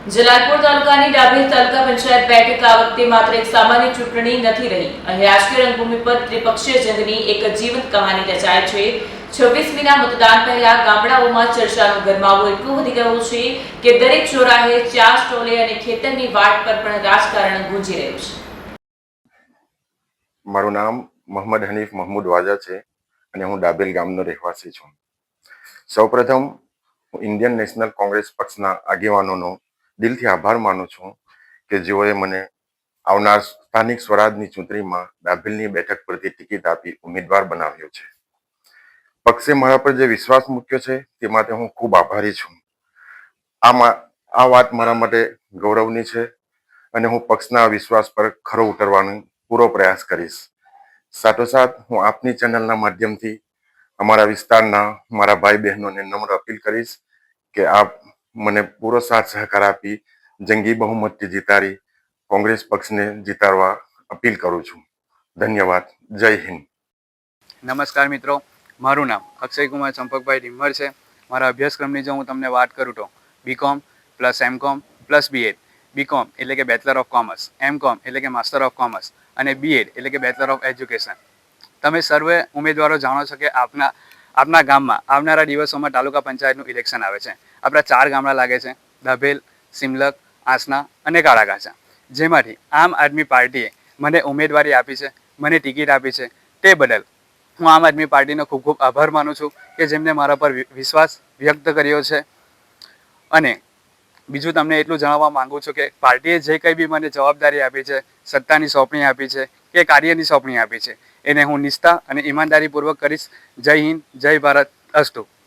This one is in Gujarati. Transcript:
જલાલપુર તાલુકાની ડાભેર તાલુકા પંચાયત બેઠક આ વખતે માત્ર એક સામાન્ય ચૂંટણી નથી રહી. અહીં રાજકીય રંગભૂમિ પર ત્રિપક્ષીય જંગની એક જીવંત કહાની રચાય છે. 26મીના મતદાન પહેલા ગામડાઓમાં ચર્ચાનો ગરમાવો એટલો વધી ગયો છે કે દરેક ચોરાહે, ચા સ્ટોલે અને ખેતરની વાટ પર પણ રાજકારણ ગુંજી રહ્યું છે. મારું નામ મોહમ્મદ હનીફ મહમૂદ વાજા છે અને હું ડાબેલ ગામનો રહેવાસી છું. સૌપ્રથમ હું ઇન્ડિયન નેશનલ કોંગ્રેસ પક્ષના આગેવાનોનો દિલથી આભાર માનું છું કે જેઓએ મને આવનાર સ્થાનિક સ્વરાજની ચૂંટણીમાં ડાભેલની બેઠક પરથી ટિકિટ આપી ઉમેદવાર બનાવ્યો છે. પક્ષે મારા પર જે વિશ્વાસ મૂક્યો છે તે માટે હું ખૂબ આભારી છું. આ વાત મારા માટે ગૌરવની છે અને હું પક્ષના વિશ્વાસ પર ખરો ઉતરવાનો પૂરો પ્રયાસ કરીશ. સાથોસાથ હું આપની ચેનલના માધ્યમથી અમારા વિસ્તારના મારા ભાઈ બહેનોને નમ્ર અપીલ કરીશ કે આપ મને પૂરો સાથ સહકાર આપી જંગી બહુમતથી જીતાડી કોંગ્રેસ પક્ષને જીતાડવા અપીલ કરું છું. ધન્યવાદ. જય હિન્દ. નમસ્કાર મિત્રો, મારું નામ અક્ષયકુમાર ચંપકભાઈ ડિમ્મર છે. મારા અભ્યાસક્રમની જો હું તમને વાત કરું તો BCom plus MCom plus BEd. BCom એટલે કે બેચલર ઓફ કોમર્સ, એમકોમ એટલે કે માસ્ટર ઓફ કોમર્સ અને બીએડ એટલે કે બેચલર ઓફ એજ્યુકેશન. તમે સર્વે ઉમેદવારો જાણો છો કે આપના ગામમાં આવનારા દિવસોમાં તાલુકા પંચાયતનું ઇલેક્શન આવે છે. આપણા 4 ગામડા લાગે છે: ડાભેલ, સિમલક, આસના અને કાળાગાંચા. જેમાંથી આમ આદમી પાર્ટીએ મને ઉમેદવારી આપી છે, મને ટિકિટ આપી છે. તે બદલ હું આમ આદમી પાર્ટીનો ખૂબ ખૂબ આભાર માનું છું કે જેમને મારા પર વિશ્વાસ વ્યક્ત કર્યો છે. અને બીજું તમને એટલું જણાવવા માંગુ છું કે પાર્ટીએ જે કંઈ બી મને જવાબદારી આપી છે, સત્તાની સોંપણી આપી છે કે કાર્યની સોંપણી આપી છે, એને હું નિષ્ઠા અને ઈમાનદારીપૂર્વક કરીશ. જય હિન્દ, જય ભારત, અસ્તુ.